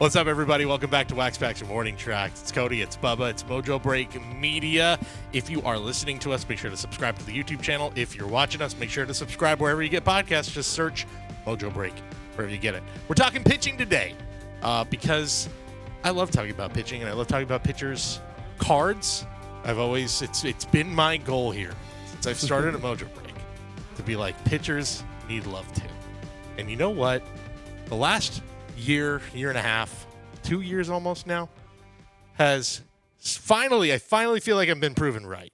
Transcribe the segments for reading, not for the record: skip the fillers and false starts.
What's up, everybody? Welcome back to Wax Packs and Morning Tracks. It's Cody, it's Bubba, it's Mojobreak Media. If you are listening to us, make sure to subscribe to the YouTube channel. If you're watching us, make sure to subscribe wherever you get podcasts. Just search Mojobreak wherever you get it. We're talking pitching today because I love talking about pitching and I love talking about pitchers' cards. It's been my goal here since I've started at Mojobreak to be like, pitchers need love too. And you know what? The last year and a half, 2 years almost now, I finally feel like I've been proven right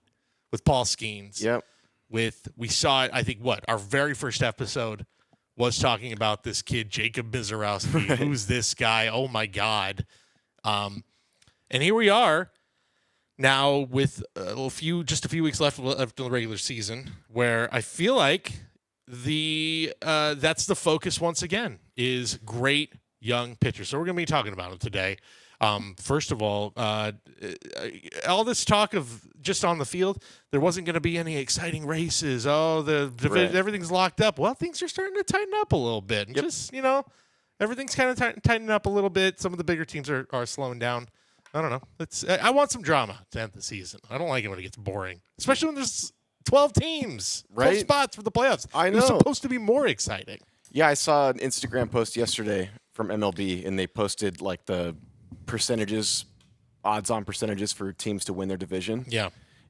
with Paul Skeens. Yep. We saw it, I think, our very first episode was talking about this kid, Jacob Mizorowski. Right. Who's this guy? Oh, my God. And here we are now with just a few weeks left in the regular season, where I feel like that's the focus once again, is great young pitchers. So we're going to be talking about them today. First of all this talk of just on the field, there wasn't going to be any exciting races. Right. Everything's locked up. Well, things are starting to tighten up a little bit. And just, everything's kind of tightening up a little bit. Some of the bigger teams are slowing down. I don't know. I want some drama to end the season. I don't like it when it gets boring, especially when there's 12 teams, 12 spots for the playoffs. I know. It's supposed to be more exciting. Yeah, I saw an Instagram post yesterday from MLB, and they posted like the odds-on percentages for teams to win their division. Yeah.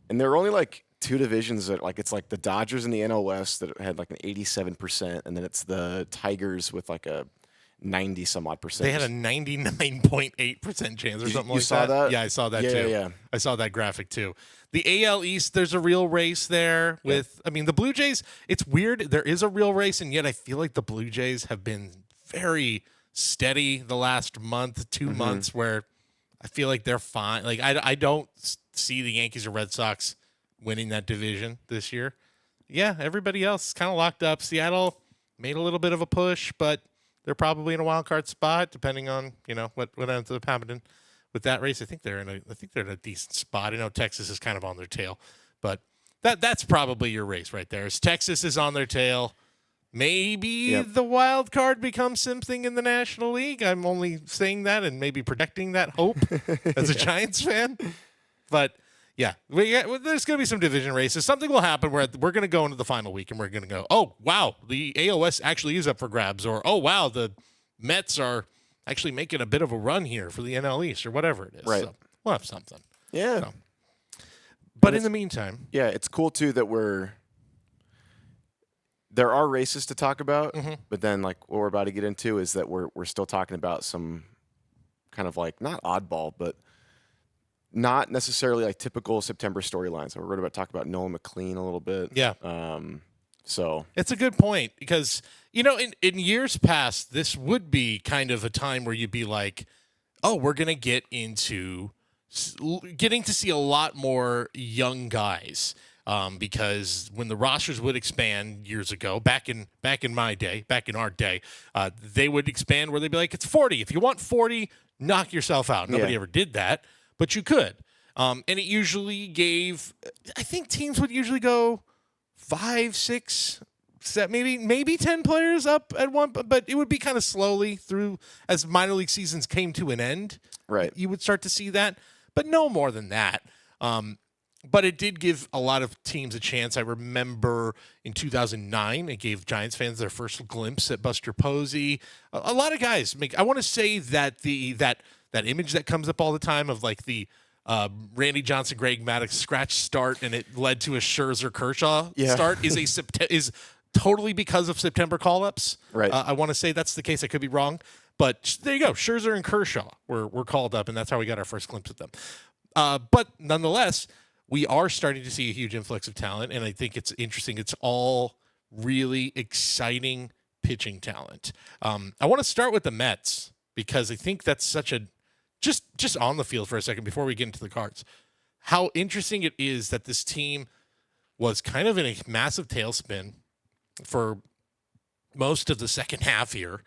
And there were only like two divisions that it's like the Dodgers in the NL West that had like an 87%, and then it's the Tigers with like a 90-some-odd percent. They had a 99.8% chance or something like that. You saw that? Yeah, I saw that too. Yeah. I saw that graphic too. The AL East, there's a real race there with, the Blue Jays, it's weird. There is a real race, and yet I feel like the Blue Jays have been very steady the last month, 2 months, where I feel like they're fine. Like, I don't see the Yankees or Red Sox winning that division this year. Yeah, everybody else is kind of locked up. Seattle made a little bit of a push, but they're probably in a wild card spot, depending on what ends up happening with that race. I think they're in a decent spot. I know Texas is kind of on their tail, but that's probably your race right there. As Texas is on their tail, maybe the wild card becomes something in the National League. I'm only saying that and maybe protecting that hope as a Giants fan. But yeah, there's going to be some division races. Something will happen where we're going to go into the final week and we're going to go, oh, wow, the AOS actually is up for grabs. Or, oh, wow, the Mets are actually making a bit of a run here for the NL East or whatever it is. Right. So we'll have something. Yeah. So. But in the meantime. Yeah, it's cool, too, that there are races to talk about, but then like what we're about to get into is that we're still talking about some kind of like not oddball, but not necessarily like typical September storylines. So we're about to talk about Nolan McLean a little bit. Yeah. So it's a good point because, in years past, this would be kind of a time where you'd be like, oh, we're going to get into getting to see a lot more young guys. Because when the rosters would expand years ago, back in our day, they would expand where they'd be like, it's 40. If you want 40, knock yourself out. Nobody ever did that, but you could. And it usually gave, I think teams would usually go 5, 6, 7, maybe 10 players up at one, but it would be kind of slowly through as minor league seasons came to an end. Right. You would start to see that, but no more than that. But it did give a lot of teams a chance. I remember in 2009, it gave Giants fans their first glimpse at Buster Posey. A lot of guys I want to say that that image that comes up all the time of like the Randy Johnson, Greg Maddux scratch start, and it led to a Scherzer Kershaw start is totally because of September call-ups. Right. I want to say that's the case. I could be wrong, but there you go. Scherzer and Kershaw were called up, and that's how we got our first glimpse of them. But nonetheless, we are starting to see a huge influx of talent, and I think it's interesting. It's all really exciting pitching talent. I want to start with the Mets because I think that's such a just on the field for a second before we get into the cards. How interesting it is that this team was kind of in a massive tailspin for most of the second half here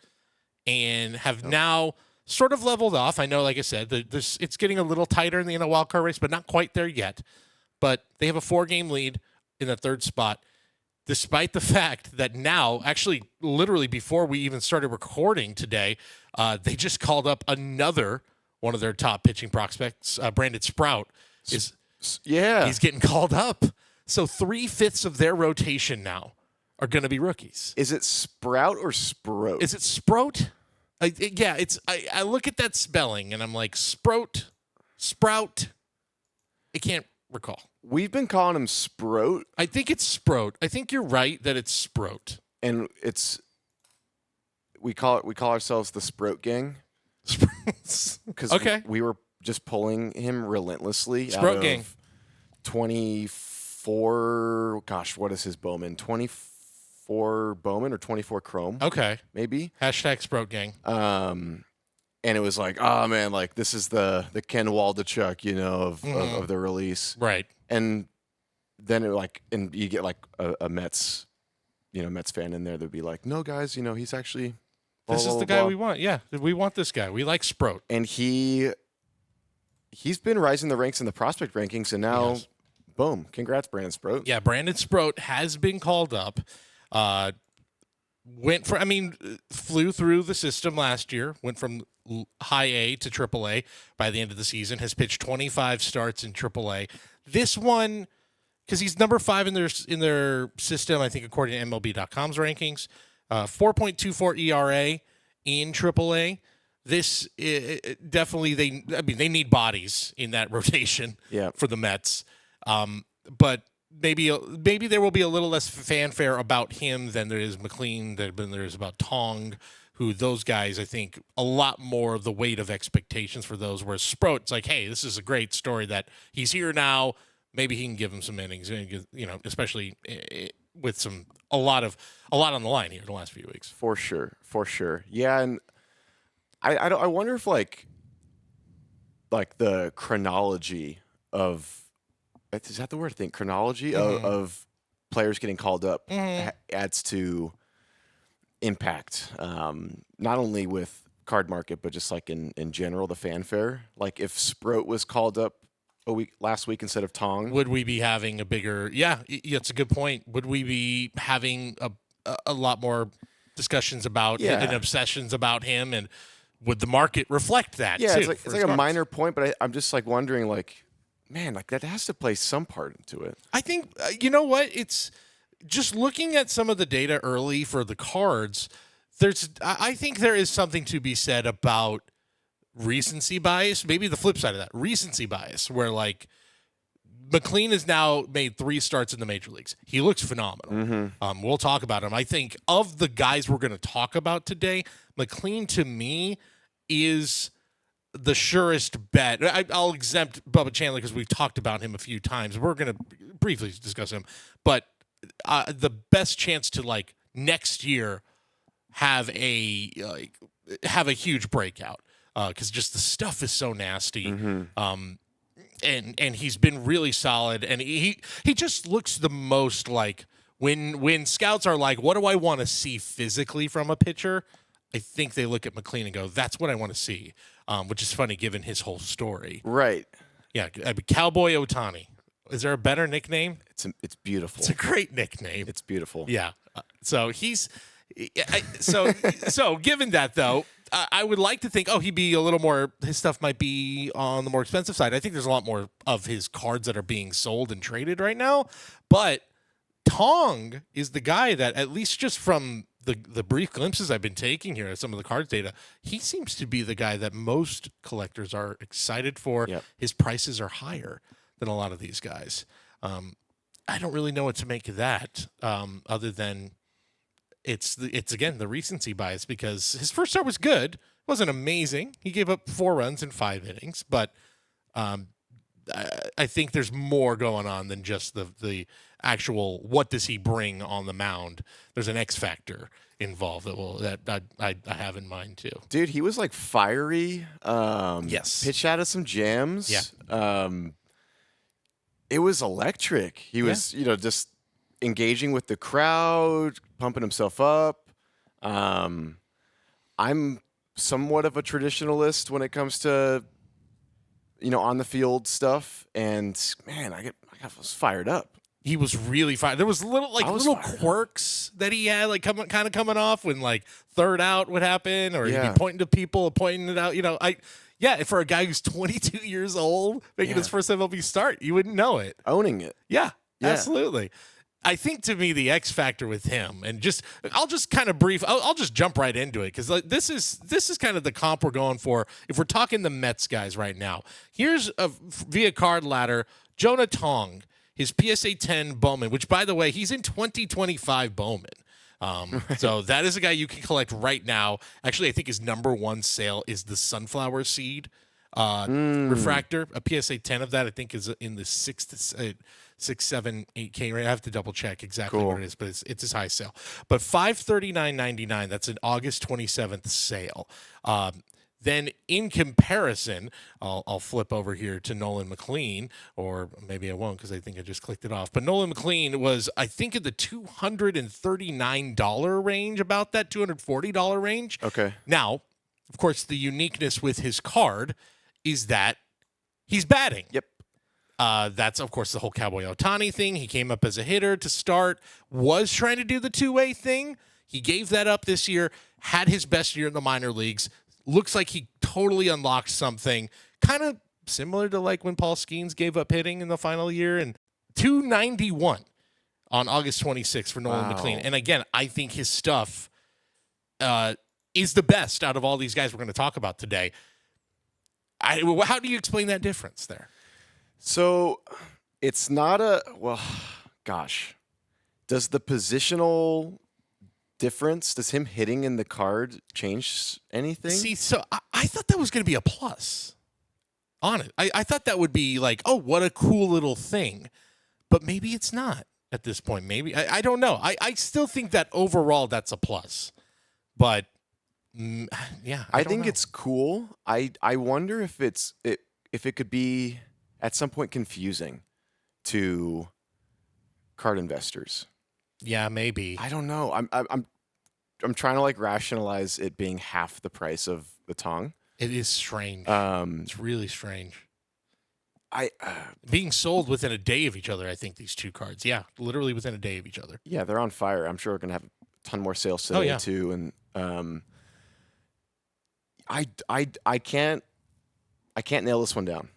and have now sort of leveled off. I know, like I said, it's getting a little tighter in the NL wildcard race, but not quite there yet. But they have a 4-game lead in the third spot. despite the fact that now, actually, literally before we even started recording today, they just called up another one of their top pitching prospects, Brandon Sprout. He's getting called up. So 3/5 of their rotation now are going to be rookies. Is it Sprout or Sprout? Is it Sprout? Yeah, I look at that spelling and I'm like, Sprout. I can't recall. We've been calling him Sprout. I think it's Sprout. I think you're right that it's Sprout. And we call ourselves the Sprout Gang. Because we were just pulling him relentlessly Sprout out of Gang. 24, gosh, what is his Bowman? 24 Bowman or 24 Chrome? Okay. Maybe. Hashtag Sprout Gang. And it was like, oh man, like this is the Ken Waldachuk, of the release. Right. And then and you get like a Mets, Mets fan in there that'd be like, no guys, he's actually This is the guy we want. Yeah, we want this guy. We like Sprout. And he's been rising the ranks in the prospect rankings, and now, boom, congrats, Brandon Sprout. Yeah, Brandon Sprout has been called up. Flew through the system last year, went from high A to triple A by the end of the season, has pitched 25 starts in triple A. This one, because he's number 5 in their system, I think according to MLB.com's rankings, 4.24 ERA in triple A. This definitely, they need bodies in that rotation for the Mets. But maybe there will be a little less fanfare about him than there is McLean, than there is about Tong, who those guys, I think, a lot more of the weight of expectations for those, whereas Sprout, it's like, hey, this is a great story that he's here now. Maybe he can give him some innings, especially with a lot on the line here in the last few weeks. For sure. Yeah, and I wonder if like the chronology of, is that the word? I think chronology of players getting called up adds to impact, not only with card market, but just like in general, the fanfare. Like if Sprout was called up last week instead of Tong, would we be having a bigger? Yeah, it's a good point. Would we be having a lot more discussions about and obsessions about him, and would the market reflect that? Yeah, too, it's like a minor point, but I'm just like wondering, like, man, like that has to play some part into it. I think you know what? It's just looking at some of the data early for the cards. I think there is something to be said about recency bias. Maybe the flip side of that, recency bias, where like McLean has now made 3 starts in the major leagues. He looks phenomenal. We'll talk about him. I think of the guys we're going to talk about today, McLean to me is the surest bet. I'll exempt Bubba Chandler because we've talked about him a few times. We're going to briefly discuss him, but the best chance to like next year have a huge breakout because just the stuff is so nasty. And he's been really solid, and he just looks the most like when scouts are like, what do I want to see physically from a pitcher? I think they look at McLean and go, that's what I want to see, which is funny given his whole story. Right. Yeah, Cowboy Ohtani. Is there a better nickname? It's beautiful. It's a great nickname. It's beautiful. Yeah. So he's so given that though, I would like to think, he'd be a little more. His stuff might be on the more expensive side. I think there's a lot more of his cards that are being sold and traded right now. But Tong is the guy that, at least just from the brief glimpses I've been taking here of some of the cards data, he seems to be the guy that most collectors are excited for. Yep. His prices are higher than a lot of these guys. I don't really know what to make of that, other than it's again the recency bias, because his first start was good. It wasn't amazing. He gave up 4 runs in 5 innings, but I think there's more going on than just the actual what does he bring on the mound. There's an X factor involved that I have in mind too. Dude, he was like fiery. Yes. Pitched out of some jams. Yeah. It was electric. He was, just engaging with the crowd, pumping himself up. I'm somewhat of a traditionalist when it comes to, on the field stuff, and man, I was fired up. He was really fine. There was little quirks that he had, like kind of coming off when like third out would happen, or he'd be pointing to people, pointing it out. For a guy who's 22 years old making his first MLB start, you wouldn't know it. Owning it. Yeah, absolutely. I think to me the X factor with him, and I'll just kind of I'll just jump right into it because this is kind of the comp we're going for if we're talking the Mets guys right now. Here's via card ladder Jonah Tong. His PSA 10 Bowman, which, by the way, he's in 2025 Bowman. So that is a guy you can collect right now. Actually, I think his number one sale is the Sunflower Seed refractor. A PSA 10 of that, I think, is in the 6, 7, 8K range. I have to double check exactly what it is, but it's his high sale. But $539.99. That's an August 27th sale. Then in comparison, I'll flip over here to Nolan McLean, or maybe I won't because I think I just clicked it off. But Nolan McLean was, I think, in the $239 range, about that $240 range. Okay. Now, of course, the uniqueness with his card is that he's batting. Yep. That's, of course, the whole Cowboy Ohtani thing. He came up as a hitter to start, was trying to do the two-way thing. He gave that up this year, had his best year in the minor leagues. Looks like he totally unlocked something kind of similar to like when Paul Skeens gave up hitting in the final year. And 291 on August 26th for Nolan McLean. And again, I think his stuff is the best out of all these guys we're going to talk about today. How do you explain that difference there? So it's not does the positional difference, does him hitting in the card change anything? See, so I thought that was going to be a plus on it. I thought that would be like, oh, what a cool little thing. But maybe it's not at this point. Maybe. I don't know. I still think that overall that's a plus. But, yeah. I think it's cool. I wonder if if it could be at some point confusing to card investors. Yeah, maybe. I don't know. I'm trying to like rationalize it being half the price of the Tong. It is strange. It's really strange. Being sold within a day of each other, I think, these two cards. Yeah, literally within a day of each other. Yeah, they're on fire. I'm sure we're gonna have a ton more sales today too. And I can't nail this one down.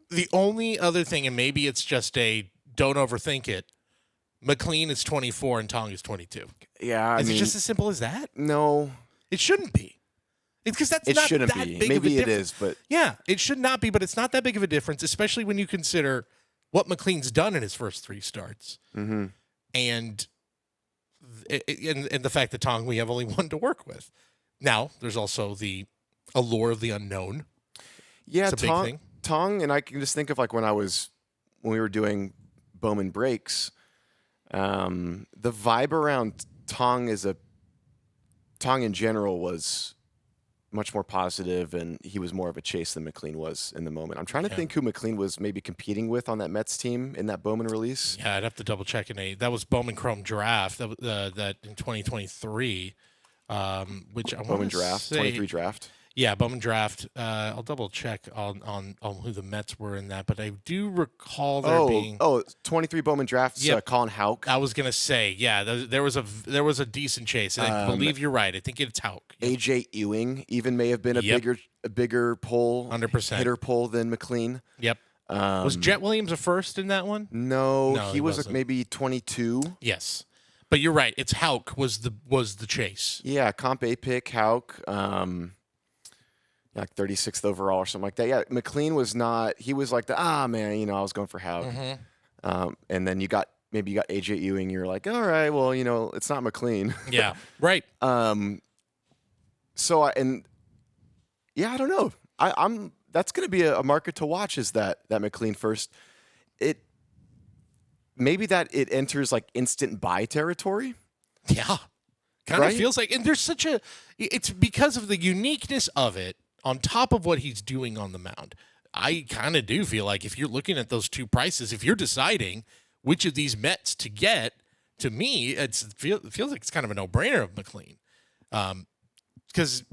The only other thing, and maybe it's just don't overthink it. McLean is 24 and Tong is 22. Yeah, is it just as simple as that? No, it shouldn't be. It's because it shouldn't that be. Big Maybe of a it is, but yeah, it should not be. But it's not that big of a difference, especially when you consider what McLean's done in his first 3 starts, and the fact that Tong, we have only one to work with. Now, there's also the allure of the unknown. Yeah, it's a big thing. Tong, and I can just think of like when we were doing Bowman breaks. The vibe around Tong in general was much more positive, and he was more of a chase than McLean was in the moment. I'm trying to think who McLean was maybe competing with on that Mets team in that Bowman release. Yeah, I'd have to double check. That was Bowman Chrome Draft that in 2023, which I Bowman Draft, 23 draft. Yeah, Bowman Draft. I'll double check on who the Mets were in that, but I do recall there being 23 Bowman Drafts. Colin Houck. I was gonna say, yeah, there was a decent chase, and I believe you're right. I think it's Houck. Yep. AJ Ewing even may have been a bigger pull, 100% hitter pull than McLean. Yep. Was Jet Williams a first in that one? No, he was like maybe 22. Yes, but you're right. It's Houck was the chase. Yeah, Comp A pick Houck. Like 36th overall or something like that. Yeah, McLean was not. He was like I was going for Houck. And then you got AJ Ewing. You're like, all right, well, it's not McLean. Yeah, right. So I don't know. I'm that's going to be a market to watch. Is that McLean first? Maybe that it enters like instant buy territory. Yeah, kind of feels like, and there's it's because of the uniqueness of it. On top of what he's doing on the mound, I kind of do feel like if you're looking at those two prices, if you're deciding which of these Mets to get, to me, it feels like it's kind of a no-brainer of McLean. Because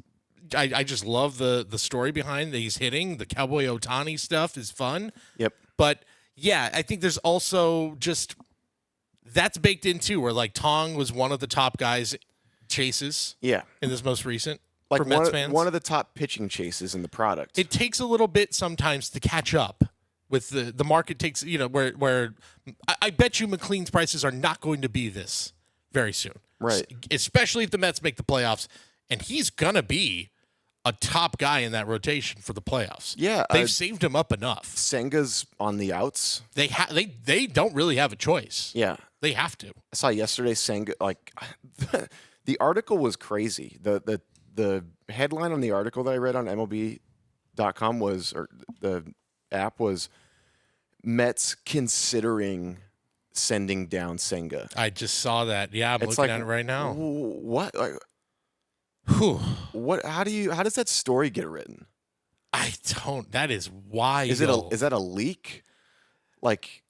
I just love the story behind that he's hitting. The Cowboy Ohtani stuff is fun. Yep. But, yeah, I think there's also just that's baked in too, where like Tong was one of the top guys chases Yeah. in this most recent Like for Mets fans. one of the top pitching chases in the product. It takes a little bit sometimes to catch up with the market takes, where I bet you McLean's prices are not going to be this very soon. Right. Especially if the Mets make the playoffs, and he's going to be a top guy in that rotation for the playoffs. Yeah. They've saved him up enough. Senga's on the outs. They don't really have a choice. Yeah. They have to. I saw yesterday Senga, like, the article was crazy. The headline on the article that I read on MLB.com was, or the app was, Mets considering sending down Senga. I just saw that. Yeah, I'm It's looking like, at it right now. What? Like, Whew. what? How does that story get written? I don't. That is wild. Is that a leak? Like,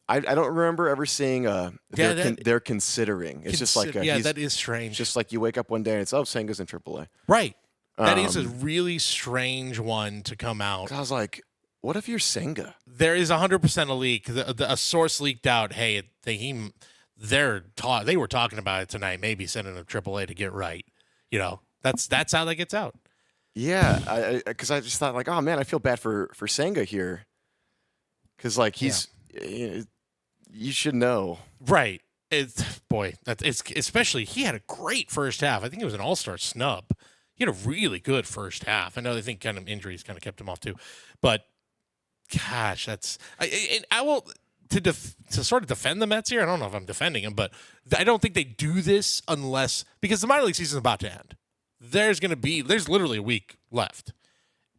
I don't remember ever seeing they're considering. It's just like that is strange. Just like you wake up one day and it's Senga's in AAA. Right. That is a really strange one to come out. I was like, what if you're Senga? There is 100% a leak. A source leaked out. Hey, they were talking about it tonight. Maybe sending him AAA to get right. That's how that gets out. Yeah, because I just thought like, oh man, I feel bad for Senga here, because like you should know. Right. It's especially he had a great first half. I think it was an all-star snub. He had a really good first half. I know they think kind of injuries kind of kept him off too, but gosh, I will to sort of defend the Mets here. I don't know if I'm defending them, but I don't think they do this because the minor league season is about to end. There's literally a week left,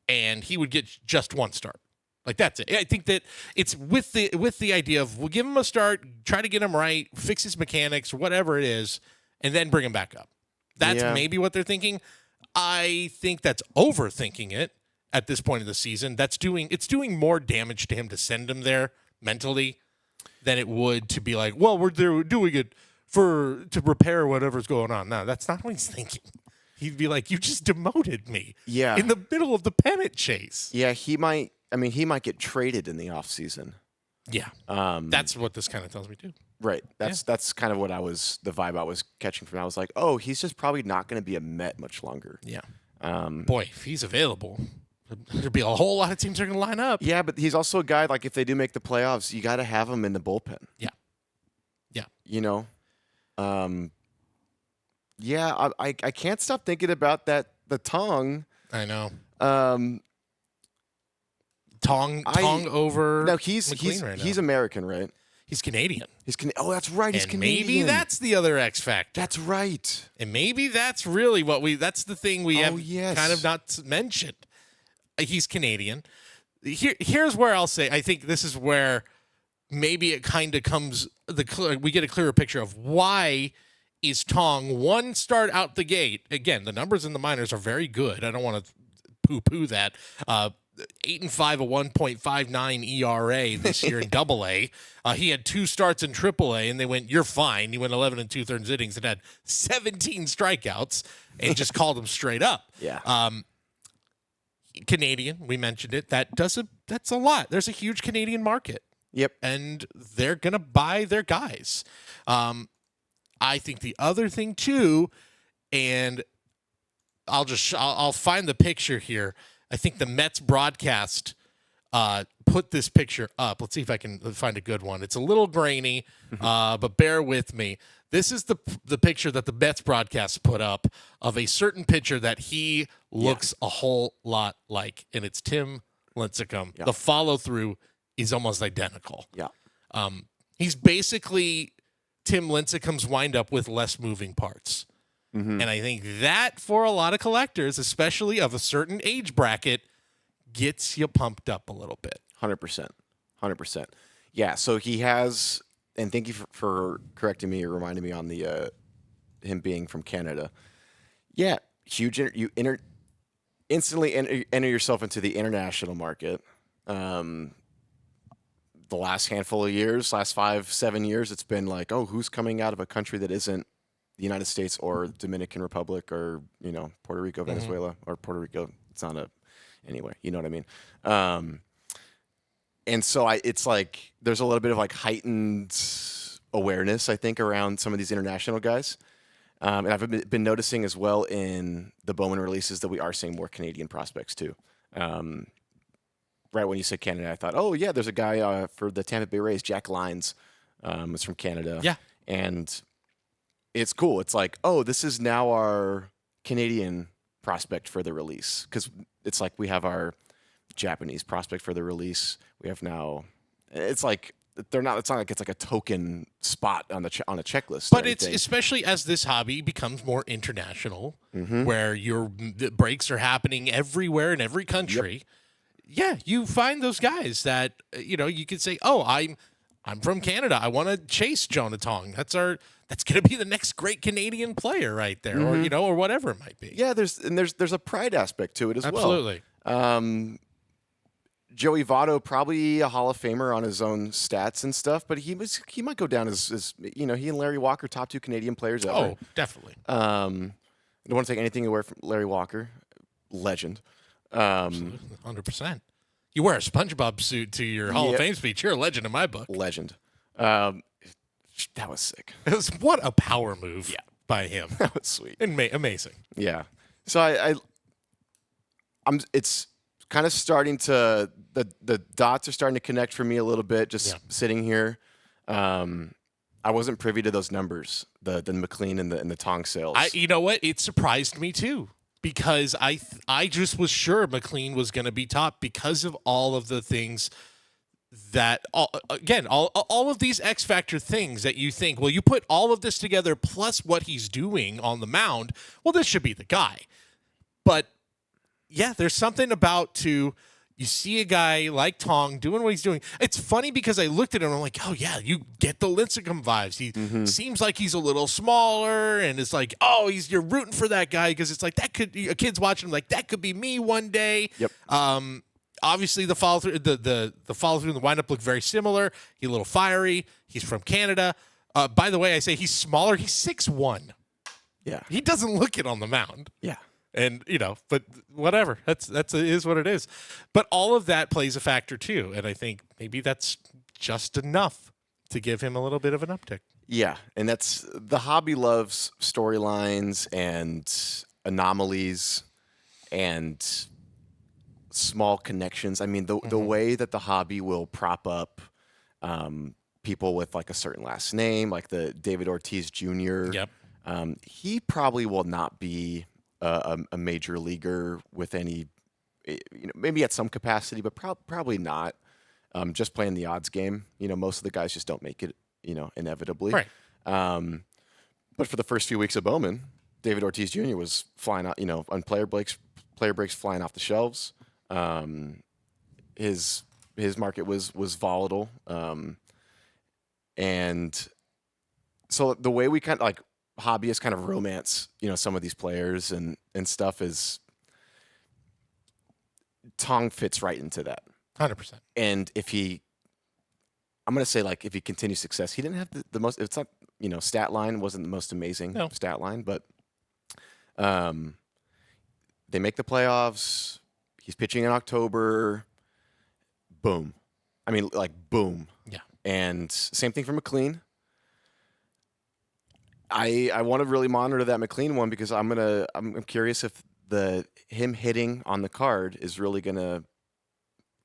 and he would get just one start. Like that's it. I think that it's with the idea of we'll give him a start, try to get him right, fix his mechanics, whatever it is, and then bring him back up. That's maybe what they're thinking. I think that's overthinking it at this point of the season. It's doing more damage to him to send him there mentally than it would to be like, well, we're doing it to repair whatever's going on. No, that's not what he's thinking. He'd be like, you just demoted me. Yeah. In the middle of the pennant chase. Yeah, he might get traded in the offseason. Yeah. That's what this kind of tells me too. Right. That's kind of what the vibe I was catching from. I was like, oh, he's just probably not going to be a Met much longer. Yeah. Boy, if he's available, there'd be a whole lot of teams that are going to line up. Yeah, but he's also a guy, like, if they do make the playoffs, you got to have him in the bullpen. Yeah. Yeah. Yeah, I can't stop thinking about the Tong. I know. Tong over No, McLean right now. He's American, right? He's Canadian. Oh, that's right. He's Canadian. Maybe that's the other X factor. That's right. And maybe that's really that's the thing we have kind of not mentioned. He's Canadian. Here's where I'll say, I think this is where maybe it kind of comes, we get a clearer picture of why is Tong one start out the gate. Again, the numbers in the minors are very good. I don't want to poo-poo that. 8-5, a 1.59 ERA this year in AA. He had 2 starts in AAA, and they went, "You're fine." He went 11 2/3 innings and had 17 strikeouts, and just called him straight up. Yeah. Canadian, we mentioned it. That's a lot. There's a huge Canadian market. Yep. And they're gonna buy their guys. I think the other thing too, and I'll find the picture here. I think the Mets broadcast put this picture up. Let's see if I can find a good one. It's a little grainy, but bear with me. This is the picture that the Mets broadcast put up of a certain pitcher that he looks a whole lot like, and it's Tim Lincecum. Yeah. The follow-through is almost identical. Yeah. He's basically Tim Lincecum's windup with less moving parts. Mm-hmm. And I think that for a lot of collectors, especially of a certain age bracket, gets you pumped up a little bit. 100%. 100%. Yeah, so he has, and thank you for correcting me or reminding me on the him being from Canada. Yeah, huge. You instantly enter yourself into the international market. The last handful of years, last 5-7 years, it's been like, oh, who's coming out of a country that isn't the United States or Dominican Republic or, Puerto Rico, Venezuela, or Puerto Rico. It's not anyway, you know what I mean? And so it's like, there's a little bit of like heightened awareness, I think, around some of these international guys. And I've been noticing as well in the Bowman releases that we are seeing more Canadian prospects too. Right when you said Canada, I thought, oh yeah, there's a guy for the Tampa Bay Rays, Jack Lyons, is from Canada. Yeah. And it's cool. It's like, oh, this is now our Canadian prospect for the release, because it's like we have our Japanese prospect for the release. We have now. It's like they're not. It's not like it's like a token spot on the on a checklist. But it's especially as this hobby becomes more international, where the breaks are happening everywhere in every country. Yeah, you find those guys that you could say, "Oh, I'm from Canada. I want to chase Jonah Tong. That's going to be the next great Canadian player right there, or or whatever it might be." Yeah, there's a pride aspect to it as well. Absolutely. Joey Votto, probably a Hall of Famer on his own stats and stuff, but he might go down as he and Larry Walker, top 2 Canadian players ever. Oh, definitely. I don't want to take anything away from Larry Walker, legend. 100%. You wear a SpongeBob suit to your Hall of Fame speech. You're a legend in my book. Legend. That was sick. What a power move by him. That was sweet. Amazing. Yeah. So it's kind of starting to the dots are starting to connect for me a little bit. Just sitting here, I wasn't privy to those numbers, the McLean and the Tong sales. You know what? It surprised me too, because I just was sure McLean was going to be top because of all of the things that all of these X Factor things that you think, well, you put all of this together plus what he's doing on the mound, well, this should be the guy. But yeah, there's something about you see a guy like Tong doing what he's doing. It's funny because I looked at him and I'm like, oh yeah, you get the Lincecum vibes. He seems like he's a little smaller, and it's like, oh, you're rooting for that guy because it's like a kid's watching him like that could be me one day. Yep. Obviously the follow through, the follow through and the windup look very similar. He's a little fiery. He's from Canada. By the way, I say he's smaller. He's 6'1". Yeah. He doesn't look it on the mound. Yeah. And but whatever. That's it is what it is. But all of that plays a factor too, and I think maybe that's just enough to give him a little bit of an uptick. Yeah, and that's the hobby loves storylines and anomalies and small connections. I mean, the way that the hobby will prop up people with like a certain last name, like the David Ortiz Jr. Yep. He probably will not be a major leaguer with any, maybe at some capacity, but probably not. Just playing the odds game. Most of the guys just don't make it, inevitably. Right. But for the first few weeks of Bowman, David Ortiz Jr. was flying out, on player breaks flying off the shelves. His market was volatile. And so the way we kind of like hobbyists kind of romance, some of these players and stuff is Tong fits right into that. 100%. And I'm going to say like if he continues success, he didn't have the most, it's not, stat line wasn't the most amazing stat line, but they make the playoffs. He's pitching in October. Boom. I mean, like boom. Yeah. And same thing for McLean. I want to really monitor that McLean one because I'm curious if him hitting on the card is really gonna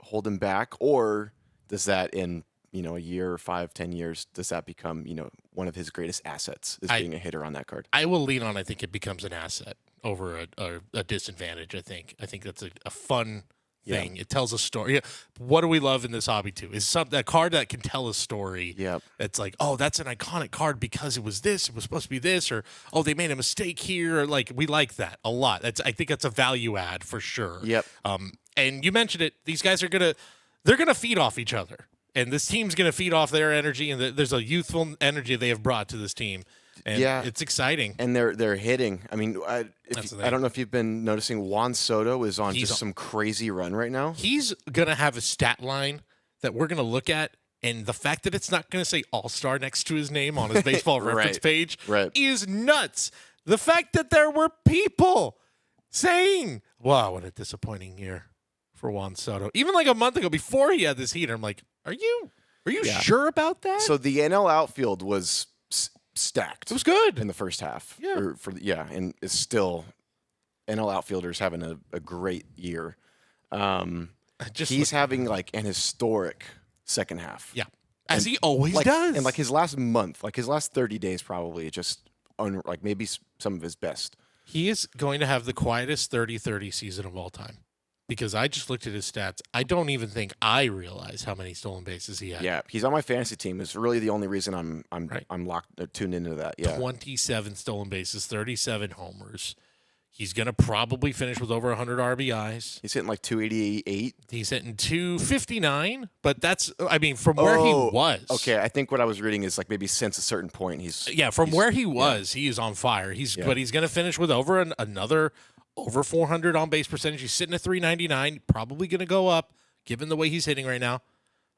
hold him back, or does that in a year or 5-10 years does that become one of his greatest assets is being a hitter on that card? I will lean on I think it becomes an asset over a disadvantage. I think that's a fun thing. It tells a story. Yeah. What do we love in this hobby too? Is a card that can tell a story. Yep. It's like, oh, that's an iconic card because it was this. It was supposed to be this, or oh, they made a mistake here. Or, like we like that a lot. I think that's a value add for sure. Yep. And you mentioned it. These guys are they're gonna feed off each other, and this team's gonna feed off their energy. And there's a youthful energy they have brought to this team. And it's exciting. And they're hitting. I mean, I don't know if you've been noticing Juan Soto is on just some crazy run right now. He's going to have a stat line that we're going to look at, and the fact that it's not going to say All-Star next to his name on his baseball reference page is nuts. The fact that there were people saying, wow, what a disappointing year for Juan Soto. Even like a month ago before he had this heater, I'm like, are you Are you sure about that? So the NL outfield was stacked. It was good in the first half. Yeah. And it's still NL outfielders having a great year. He's having like an historic second half. Yeah, as he always does. And like his last month, like his last 30 days, probably just like maybe some of his best. He is going to have the quietest 30-30 season of all time. Because I just looked at his stats. I don't even think I realize how many stolen bases he had. Yeah, he's on my fantasy team. It's really the only reason I'm tuned into that. Yeah, 27 stolen bases, 37 homers. He's going to probably finish with over 100 RBIs. He's hitting like 288. He's hitting 259, but that's, I mean, from where he was. Okay, I think what I was reading is like maybe since a certain point he's where he was, he is on fire. But he's going to finish with over another over 400 on base percentage. He's sitting at 399, probably going to go up given the way he's hitting right now.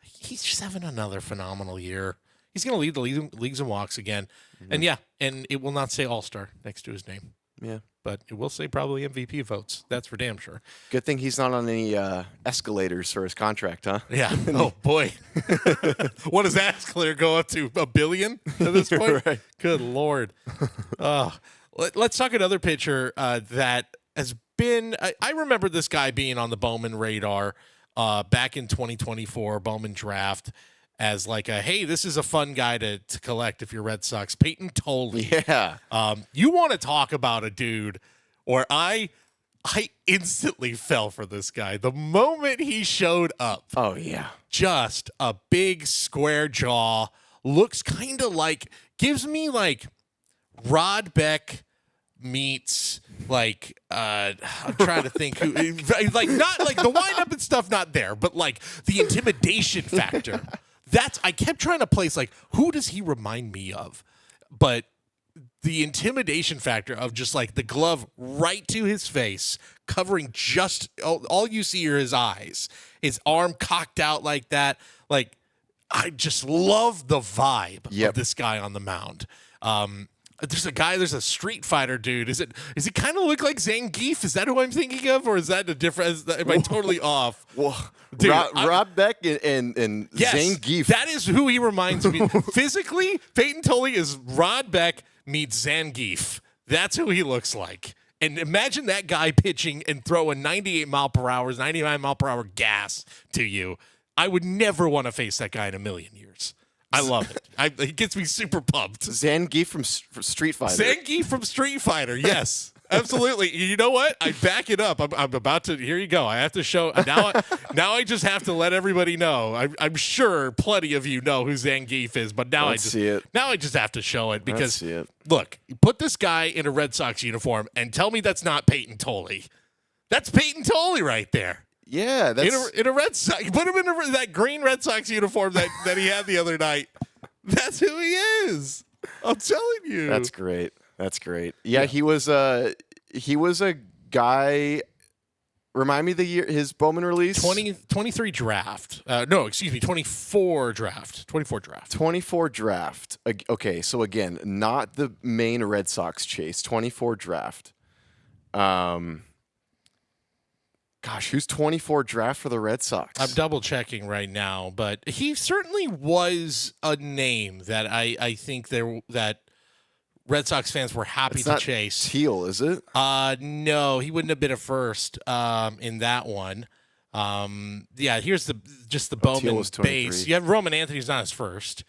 He's just having another phenomenal year. He's going to lead the leagues in walks again. Mm-hmm. And it will not say All-Star next to his name. Yeah. But it will say probably MVP votes. That's for damn sure. Good thing he's not on any escalators for his contract, huh? Yeah. Oh, boy. What does that escalator go up to? $1 billion at this point? Right. Good Lord. Let's talk another pitcher that has been – I remember this guy being on the Bowman radar back in 2024, Bowman draft, as like a, hey, this is a fun guy to collect if you're Red Sox. Payton Tolle. Yeah. You want to talk about a dude where I instantly fell for this guy. The moment he showed up. Oh, yeah. Just a big square jaw. Looks kind of like, gives me like Rod Beck meets like I'm trying to think who like not like the wind-up and stuff not there, but like the intimidation factor. I kept trying to place like who does he remind me of? But the intimidation factor of just like the glove right to his face, covering just all you see are his eyes, his arm cocked out like that. Like I just love the vibe of this guy on the mound. There's a Street Fighter dude. Does he kind of look like Zangief? Is that who I'm thinking of? Or is that a different, am I totally off? Well, dude, Rob Beck and yes, Zangief. That is who he reminds me. Physically, Payton Tolle is Rod Beck meets Zangief. That's who he looks like. And imagine that guy pitching and throwing 98 mile per hour, 99 mile per hour gas to you. I would never want to face that guy in a million years. I love it. He gets me super pumped. Zangief from Street Fighter. Zangief from Street Fighter, yes. Absolutely. You know what? I back it up. I'm about to. Here you go. I have to show. Now I just have to let everybody know. I'm sure plenty of you know who Zangief is, but now see it. Now I just have to show it because see it. Look, put this guy in a Red Sox uniform and tell me that's not Payton Tolle. That's Payton Tolle right there. Yeah, that's in a Red Sox. Put him in that green Red Sox uniform that he had the other night. That's who he is. I'm telling you. That's great. That's great. Yeah, he was a guy. Remind me the year his Bowman release. 23 draft. No, excuse me, 24 draft. 24 draft. 24 draft. Okay, so again, not the main Red Sox chase. 24 draft. Gosh, who's 24 draft for the Red Sox? I'm double checking right now, but he certainly was a name that I think that Red Sox fans were happy to chase. Teal, is it? No, he wouldn't have been a first in that one. Here's the Bowman base. You have Roman Anthony's not his first.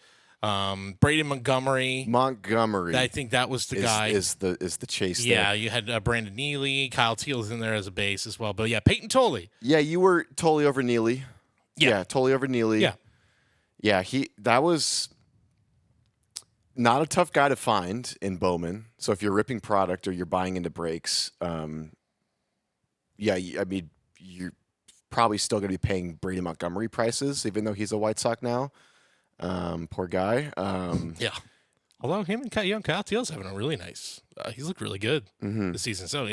Brady Montgomery. I think that was the guy. Is the chase there. Yeah, you had Brandon Neely. Kyle Teal's in there as a base as well. But yeah, Payton Tolle. Yeah, you were Tolle over Neely. Yeah, Tolle over Neely. Yeah. Yeah, that was not a tough guy to find in Bowman. So if you're ripping product or you're buying into breaks, I mean, you're probably still going to be paying Brady Montgomery prices, even though he's a White Sox now. Poor guy. Yeah. Although him and Kyle Teal's having a really nice. He's looked really good this season. So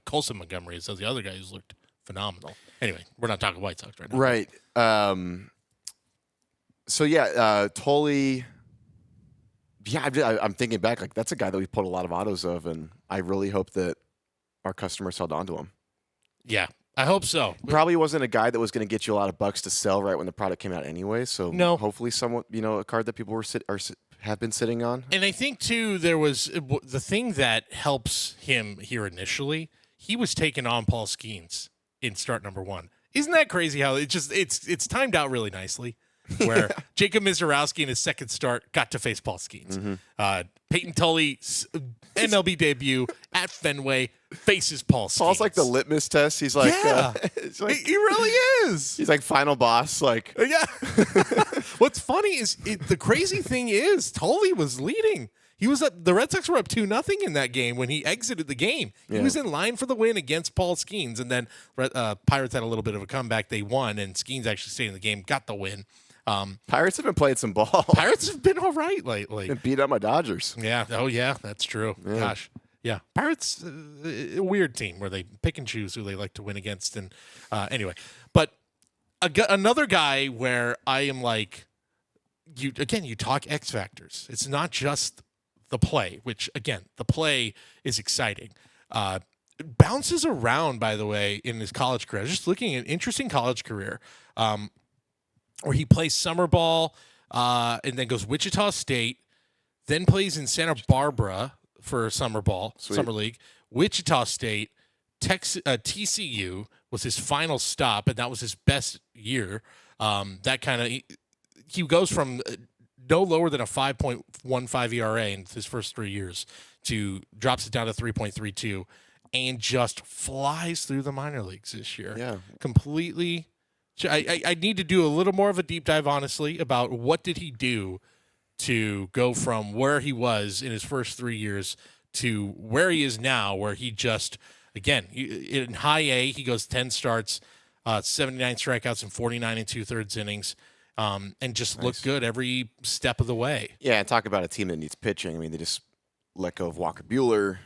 Colson Montgomery says the other guy who's looked phenomenal. Anyway, we're not talking White Sox right now. Right. Tolle. Yeah, I'm thinking back. Like that's a guy that we put a lot of autos of, and I really hope that our customers held on to him. Yeah. I hope so. Probably wasn't a guy that was going to get you a lot of bucks to sell right when the product came out anyway. So No. hopefully somewhat, a card that people have been sitting on. And I think too, there was the thing that helps him here initially. He was taking on Paul Skeens in start number 1. Isn't that crazy how it's timed out really nicely? Where Jacob Mizorowski in his second start got to face Paul Skeens. Payton Tully's MLB debut at Fenway faces Paul Skeens. Paul's like the litmus test. He's like, yeah, he really is. He's like final boss. Like, yeah. What's funny is the crazy thing is Tolle was leading. He was the Red Sox were up 2-0 in that game when he exited the game. He was in line for the win against Paul Skeens, and then Pirates had a little bit of a comeback. They won, and Skeens actually stayed in the game, got the win. Pirates have been playing some ball. Pirates have been all right lately. And beat up my Dodgers. Yeah. Oh, yeah. That's true. Yeah. Gosh. Yeah. Pirates, a weird team where they pick and choose who they like to win against. And anyway, but another guy where I am like, you talk X factors. It's not just the play, which again, the play is exciting. Bounces around, by the way, in his college career. Just looking at an interesting college career. Where he plays summer ball and then goes Wichita State, then plays in Santa Barbara for summer ball, summer league, Wichita State, TCU was his final stop, and that was his best year. That kind of he goes from no lower than a 5.15 ERA in his first 3 years to drops it down to 3.32 and just flies through the minor leagues this year. Yeah, completely. I need to do a little more of a deep dive, honestly, about what did he do to go from where he was in his first 3 years to where he is now, where he just, again, in high A, he goes 10 starts, 79 strikeouts and 49 2/3 innings, and just looked good every step of the way. Yeah, and talk about a team that needs pitching. I mean, they just let go of Walker Buehler,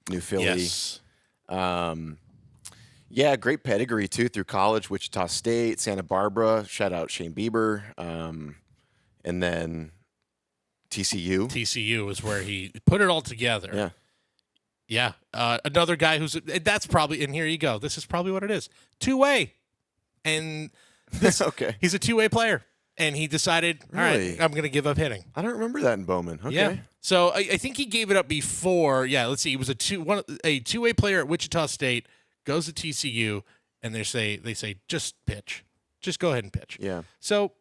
new Philly. Yes. Yeah, great pedigree, too, through college, Wichita State, Santa Barbara, shout out Shane Bieber, and then TCU. TCU is where he put it all together. Yeah. Yeah. Another guy that's probably, and here you go, this is probably what it is, two-way. And this, okay. He's a two-way player, and he decided, all right, I'm going to give up hitting. I don't remember that in Bowman. Okay. Yeah. So I think he gave it up before, let's see, he was a two-way player at Wichita State, goes to TCU, and they say just pitch, just go ahead and pitch. Yeah. So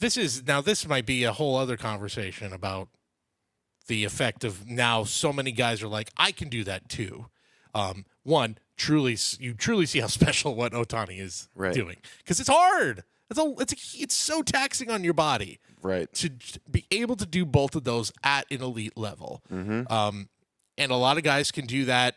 this might be a whole other conversation about the effect of now so many guys are like, I can do that too. One, you truly see how special what Ohtani is doing, because it's hard. It's so taxing on your body, right, to be able to do both of those at an elite level. Mm-hmm. And a lot of guys can do that,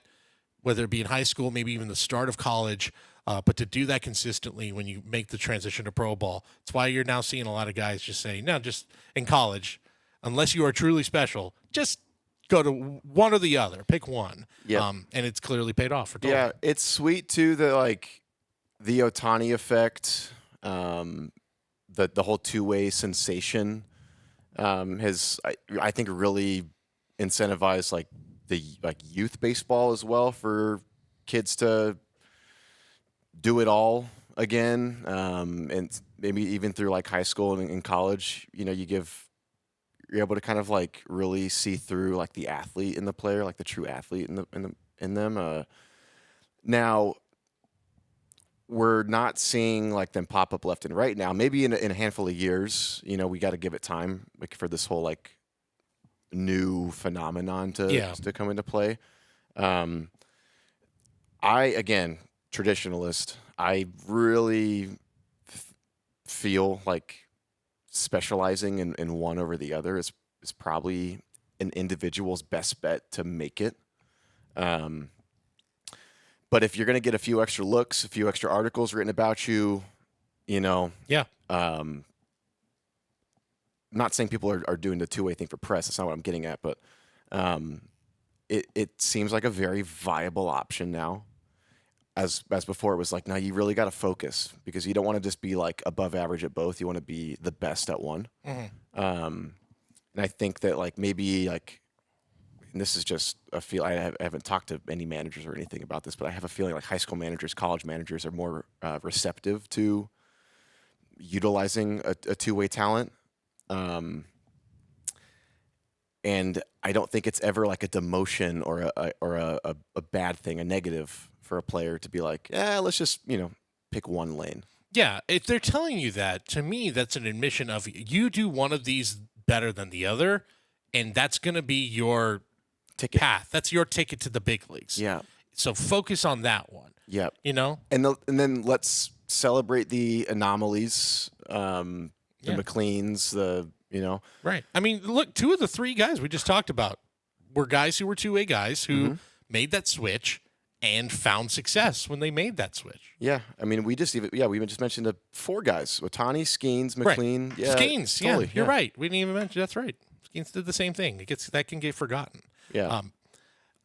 whether it be in high school, maybe even the start of college, but to do that consistently when you make the transition to pro ball, it's why you're now seeing a lot of guys just say, no, just in college, unless you are truly special, just go to one or the other, pick one. Yeah. And it's clearly paid off for Tolle. Yeah, it's sweet too that the Ohtani effect, the whole two-way sensation has I think really incentivized the youth baseball as well, for kids to do it all again, and maybe even through high school and in college, you're able to kind of really see through the athlete in the player, the true athlete in them. Now we're not seeing them pop up left and right now. Maybe in a handful of years, we got to give it time for this whole new phenomenon to come into play. Again, traditionalist, I really feel specializing in one over the other is probably an individual's best bet to make it. But if you're going to get a few extra looks, a few extra articles written about you, not saying people are doing the two-way thing for press. That's not what I'm getting at. But it seems like a very viable option now. As before, it was no, you really got to focus, because you don't want to just be above average at both. You want to be the best at one. Mm-hmm. And I think that maybe and this is just a feel. I haven't talked to any managers or anything about this, but I have a feeling like high school managers, college managers are more receptive to utilizing a two-way talent. And I don't think it's ever like a demotion or a bad thing, a negative for a player to be like, yeah, let's just, pick one lane. Yeah, if they're telling you that, to me, that's an admission of you do one of these better than the other, and that's going to be your Ticket. path. That's your ticket to the big leagues. Yeah. So focus on that one. Yeah. And then let's celebrate the anomalies, the McLeans, Right. I mean, look, 2 of the 3 guys we just talked about were guys who were two-way guys who made that switch and found success when they made that switch. Yeah. I mean, we just mentioned 4 guys: Ohtani, Skeens, McLean. Right. Yeah, Skeens, totally, you're right. We didn't even mention. That's right. Skeens did the same thing. That can get forgotten. Yeah.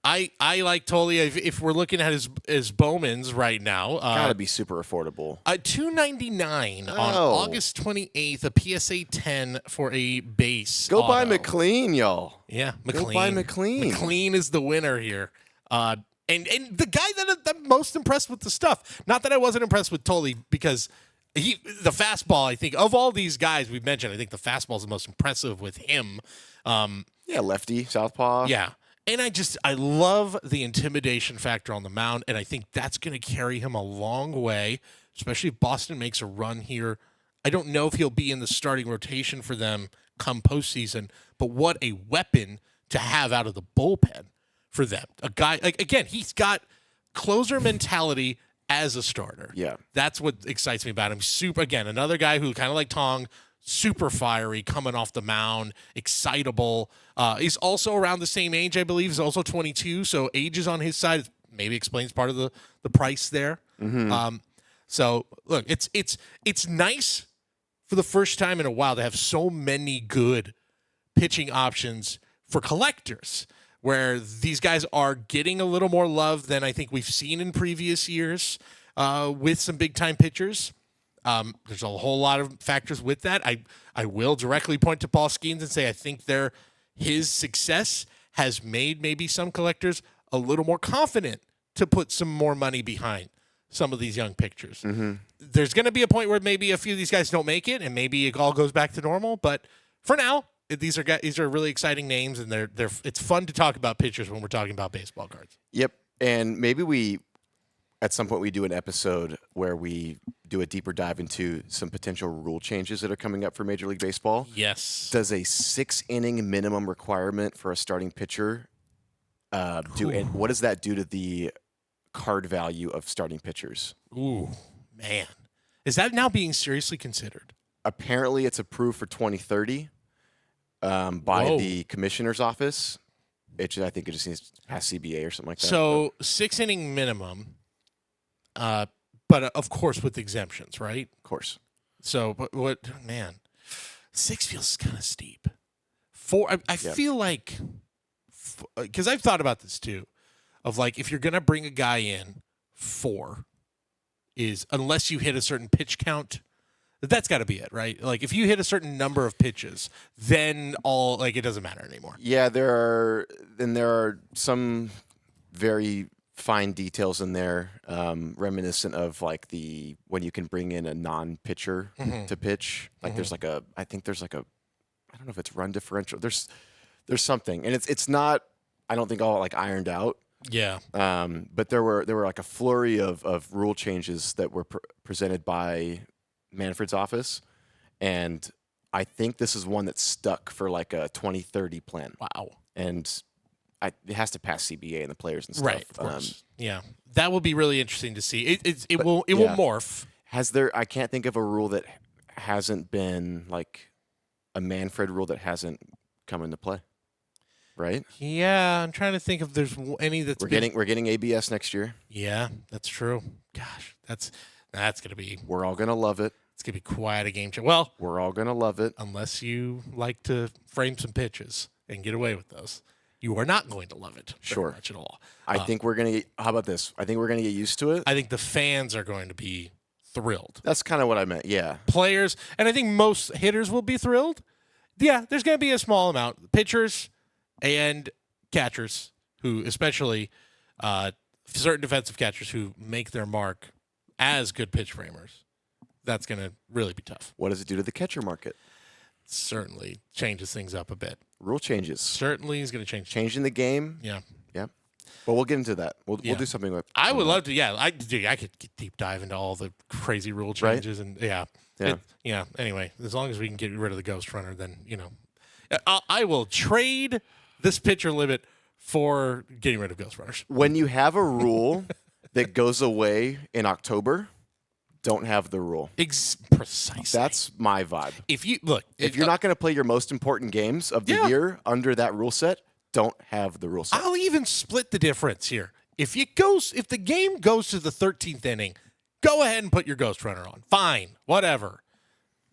I like Tolle. If we're looking at his Bowmans right now, gotta be super affordable. $299 on August 28th, a PSA 10 for a base. Go auto. buy McLean, y'all. Yeah, McLean. Go buy McLean. McLean is the winner here. And the guy that I'm most impressed with the stuff. Not that I wasn't impressed with Tolle, because the fastball, I think, of all these guys we've mentioned, I think the fastball is the most impressive with him. Lefty, southpaw. Yeah. And I love the intimidation factor on the mound, and I think that's going to carry him a long way, especially if Boston makes a run here. I don't know if he'll be in the starting rotation for them come postseason, but what a weapon to have out of the bullpen for them. A guy, again, he's got closer mentality as a starter. Yeah. That's what excites me about him. Again, another guy who kind of like Tong, super fiery, coming off the mound, excitable. He's also around the same age, I believe. He's also 22, so age is on his side. Maybe explains part of the price there. So look, it's nice for the first time in a while to have so many good pitching options for collectors, where these guys are getting a little more love than I think we've seen in previous years with some big-time pitchers. There's a whole lot of factors with that. I will directly point to Paul Skeens and say I think his success has made maybe some collectors a little more confident to put some more money behind some of these young pitchers. There's going to be a point where maybe a few of these guys don't make it, and maybe it all goes back to normal. But for now, these are really exciting names, and it's fun to talk about pitchers when we're talking about baseball cards. Yep. And maybe at some point we do an episode where we do a deeper dive into some potential rule changes that are coming up for Major League Baseball. Yes. Does a 6-inning minimum requirement for a starting pitcher do? And what does that do to the card value of starting pitchers? Ooh, man. Is that now being seriously considered? Apparently, it's approved for 2030 by the commissioner's office. I think it just needs to pass CBA or something like that. So 6-inning minimum, but of course with exemptions, right? Of course. So, but man, 6 feels kind of steep. 4, I feel like, because I've thought about this too, of like if you're gonna bring a guy in, 4 is, unless you hit a certain pitch count, that's got to be it, right? Like if you hit a certain number of pitches, then it doesn't matter anymore. Yeah, there are some very fine details in there, reminiscent of like when you can bring in a non-pitcher to pitch. Like there's like I don't know if it's run differential. There's something, and it's not, I don't think, all like ironed out. Yeah. But there were like a flurry of rule changes that were presented by Manfred's office, and I think this is one that's stuck for like a 2030 plan. Wow. And it has to pass CBA and the players and stuff. Right, of course. Yeah. That will be really interesting to see. It will morph. I can't think of a rule that hasn't been like a Manfred rule that hasn't come into play. Right? Yeah, I'm trying to think if there's any that's we're getting ABS next year. Yeah, that's true. Gosh, that's gonna be. We're all gonna love it. It's gonna be quite a game changer. Well, we're all gonna love it, unless you like to frame some pitches and get away with those. You are not going to love it very much at all. I think we're gonna. How about this? I think we're gonna get used to it. I think the fans are going to be thrilled. That's kind of what I meant. Yeah, players, and I think most hitters will be thrilled. Yeah, there's gonna be a small amount. Pitchers. And catchers who, especially certain defensive catchers who make their mark as good pitch framers, that's going to really be tough. What does it do to the catcher market? Certainly changes things up a bit. Rule changes. Certainly is going to change. Changing the game. Yeah. Yeah. Well, we'll get into that. We'll do something with. I would love to. Yeah, I could get deep dive into all the crazy rule changes and Anyway, as long as we can get rid of the ghost runner, then I will trade this pitcher limit for getting rid of ghost runners. When you have a rule that goes away in October, don't have the rule. Precisely. That's my vibe. If you're not going to play your most important games of the year under that rule set, don't have the rule set. I'll even split the difference here. If the game goes to the 13th inning, go ahead and put your ghost runner on. Fine, whatever.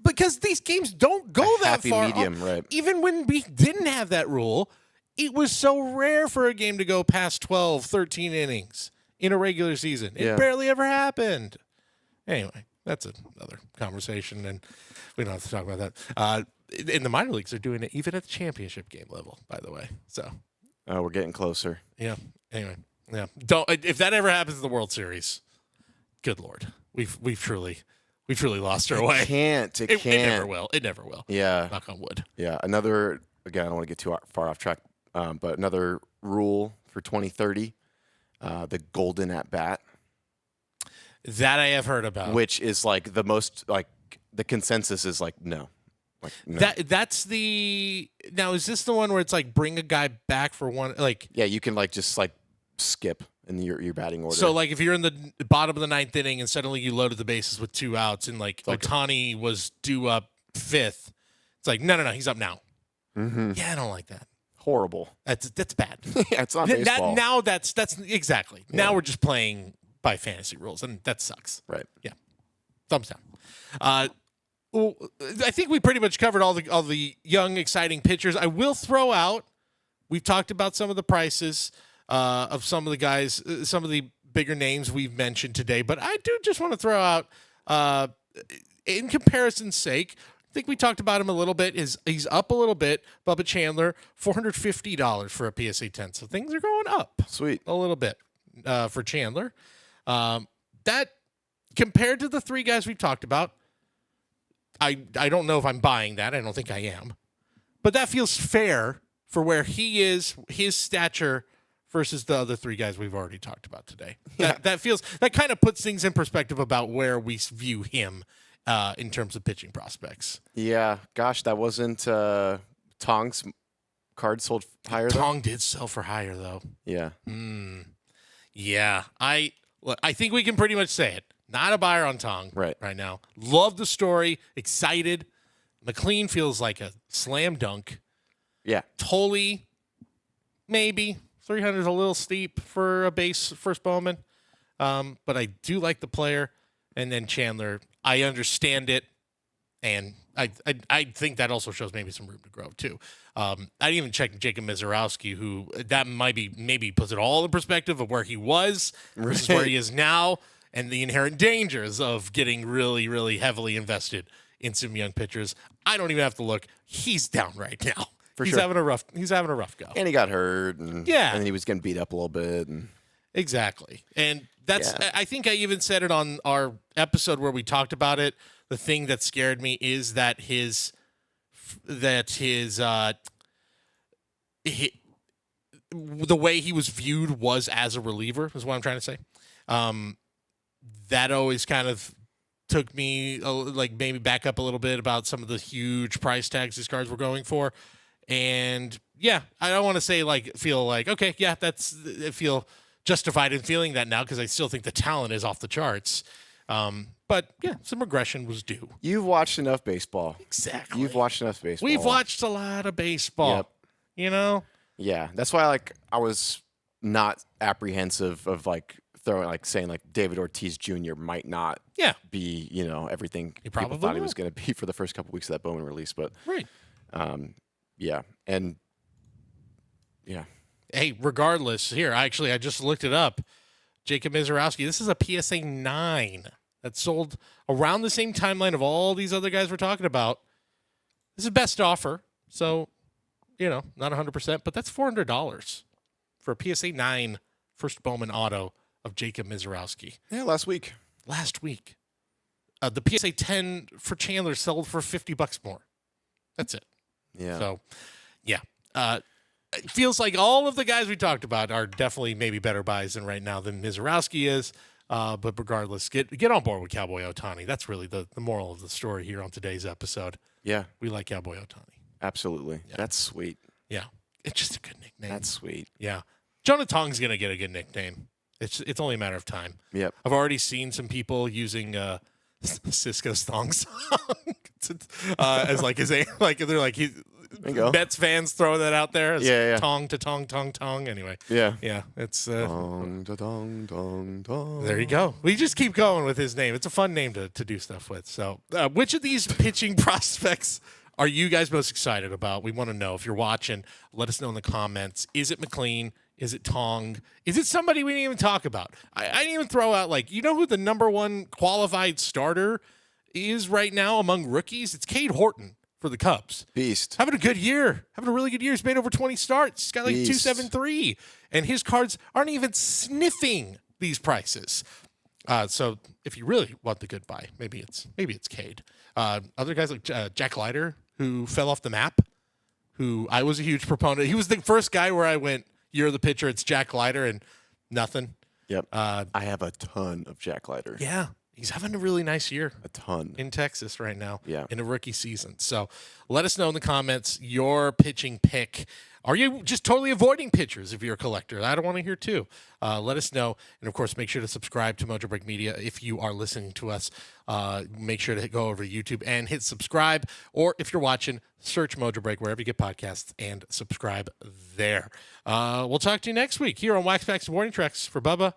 Because these games don't go that far. Happy medium, right? Even when we didn't have that rule, it was so rare for a game to go past 12, 13 innings in a regular season. It barely ever happened. Anyway, that's another conversation, and we don't have to talk about that. In the minor leagues, they're doing it even at the championship game level, by the way. So, we're getting closer. Yeah. Anyway, yeah. If that ever happens in the World Series, good Lord, we've truly lost our way. It can't. It never will. It never will. Yeah. Knock on wood. Yeah. Another. Again, I don't want to get too far off track, but another rule for 2030, the golden at bat. That I have heard about. Which is like the most the consensus is no. No. That's the now. Is this the one where it's bring a guy back for one? Yeah, you can just skip in your batting order. So if you're in the bottom of the ninth inning and suddenly you loaded the bases with 2 outs and Ohtani was due up 5th, it's no, he's up now. Mm-hmm. Yeah, I don't like that. Horrible. That's bad. Yeah, it's not baseball. Now that's exactly. Yeah. Now we're just playing by fantasy rules, and that sucks. Right. Yeah. Thumbs down. Well, I think we pretty much covered all the young, exciting pitchers. I will throw out. We've talked about some of the prices of some of the guys, some of the bigger names we've mentioned today, but I do just want to throw out, in comparison's sake, I think we talked about him a little bit. He's up a little bit. Bubba Chandler, $450 for a PSA 10. So things are going up. Sweet. A little bit for Chandler. That compared to the 3 guys we've talked about, I don't know if I'm buying that. I don't think I am. But that feels fair for where he is, his stature, versus the other 3 guys we've already talked about today. Yeah. That kind of puts things in perspective about where we view him in terms of pitching prospects. Yeah. Gosh, that wasn't Tong's card sold higher, though? Tong did sell for higher, though. Yeah. Yeah. I think we can pretty much say it. Not a buyer on Tong right now. Love the story. Excited. McLean feels like a slam dunk. Yeah. Tolle, maybe. 300 is a little steep for a base first Bowman. But I do like the player. And then Chandler, I understand it. And I think that also shows maybe some room to grow, too. I didn't even check Jacob Mizorowski, who that maybe puts it all in perspective of where he was versus where he is now. And the inherent dangers of getting really, really heavily invested in some young pitchers. I don't even have to look. He's down right now. He's sure. having a rough go. And he got hurt. And then he was getting beat up a little bit. And exactly. And that's. Yeah. I think I even said it on our episode where we talked about it. The thing that scared me is that the way he was viewed was as a reliever. Is what I'm trying to say. That always kind of took me maybe back up a little bit about some of the huge price tags these cards were going for. And yeah, I don't want to say feel okay, yeah, I feel justified in feeling that now because I still think the talent is off the charts. But yeah, some regression was due. You've watched enough baseball. Exactly. You've watched enough baseball. We've watched a lot of baseball. Yep. Yeah, that's why I was not apprehensive of saying David Ortiz Jr. might not be, everything people thought he was going to be for the first couple weeks of that Bowman release. But yeah. And yeah. Hey, regardless, here, I just looked it up. Jacob Mizorowski, this is a PSA 9 that sold around the same timeline of all these other guys we're talking about. This is best offer. So, not 100%, but that's $400. for a PSA 9 first Bowman auto of Jacob Mizorowski Yeah, last week. last week. The PSA 10 for Chandler sold for $50 more. That's it. Yeah. So, yeah. It feels like all of the guys we talked about are definitely maybe better buys than right now than Mizorowski is. But regardless, get on board with Cowboy Ohtani. That's really the moral of the story here on today's episode. Yeah. We like Cowboy Ohtani. Absolutely. Yeah. That's sweet. Yeah. It's just a good nickname. That's sweet. Yeah. Jonah Tong's going to get a good nickname. It's only a matter of time. Yep. I've already seen some people using Cisco's Thong song as like his like they're like Mets fans throwing that out there as Tong to Tong Tong Tong. Anyway. Yeah. It's Tong to Tong Tong Tong. there you go. We just keep going with his name. It's a fun name to do stuff with. So, which of these pitching prospects are you guys most excited about? We want to know. If you're watching, let us know in the comments. Is it McLean? Is it Tong? Is it somebody we didn't even talk about? I didn't even throw out, like, you know who the number one qualified starter is right now among rookies? It's Cade Horton for the Cubs. Beast. Having a good year. Having a really good year. He's made over 20 starts. He's got like Beast. 273. And his cards aren't even sniffing these prices. So if you really want the good buy, maybe it's Cade. Other guys like Jack Leiter, who fell off the map, who I was a huge proponent. He was the first guy where I went, you're the pitcher, it's Jack Leiter, and nothing. Yep. I have a ton of Jack Leiter. Yeah. He's having a really nice year. A ton. In Texas right now. Yeah. In a rookie season. So let us know in the comments your pitching pick. Are you just totally avoiding pitchers if you're a collector? I don't want to hear too. Let us know. And, of course, make sure to subscribe to Mojobreak Media if you are listening to us. Make sure to go over to YouTube and hit subscribe. Or if you're watching, search Mojobreak wherever you get podcasts and subscribe there. We'll talk to you next week here on Wax Packs and Warning Tracks for Bubba.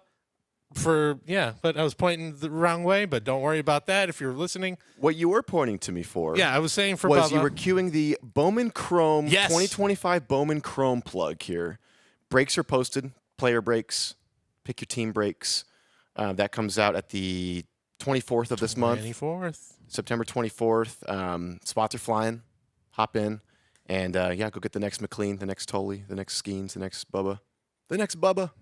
But I was pointing the wrong way, but don't worry about that if you're listening. What you were pointing to me for I was saying for was Bubba. You were cueing the Bowman Chrome Yes. 2025 Bowman Chrome plug here. Breaks are posted, player breaks, pick your team breaks. That comes out at the 24th of this month. 24th. September 24th. Spots are flying. Hop in. And, go get the next McLean, the next Tolle, the next Skeens, the next Bubba. The next Bubba.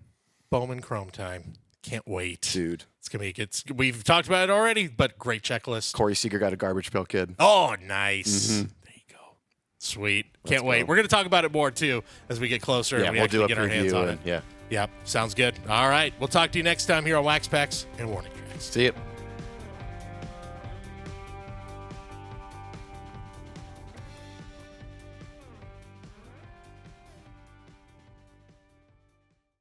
Bowman Chrome time. Can't wait. Dude. It's going to be, we've talked about it already, but great checklist. Corey Seager got a Garbage Pail Kid. Oh, nice. Mm-hmm. There you go. Sweet. Can't wait. We're going to talk about it more, too, as we get closer and we we'll do actually a get our hands preview on it. Yeah. Yep. Sounds good. All right. We'll talk to you next time here on Wax Packs and Warning Tracks. See you.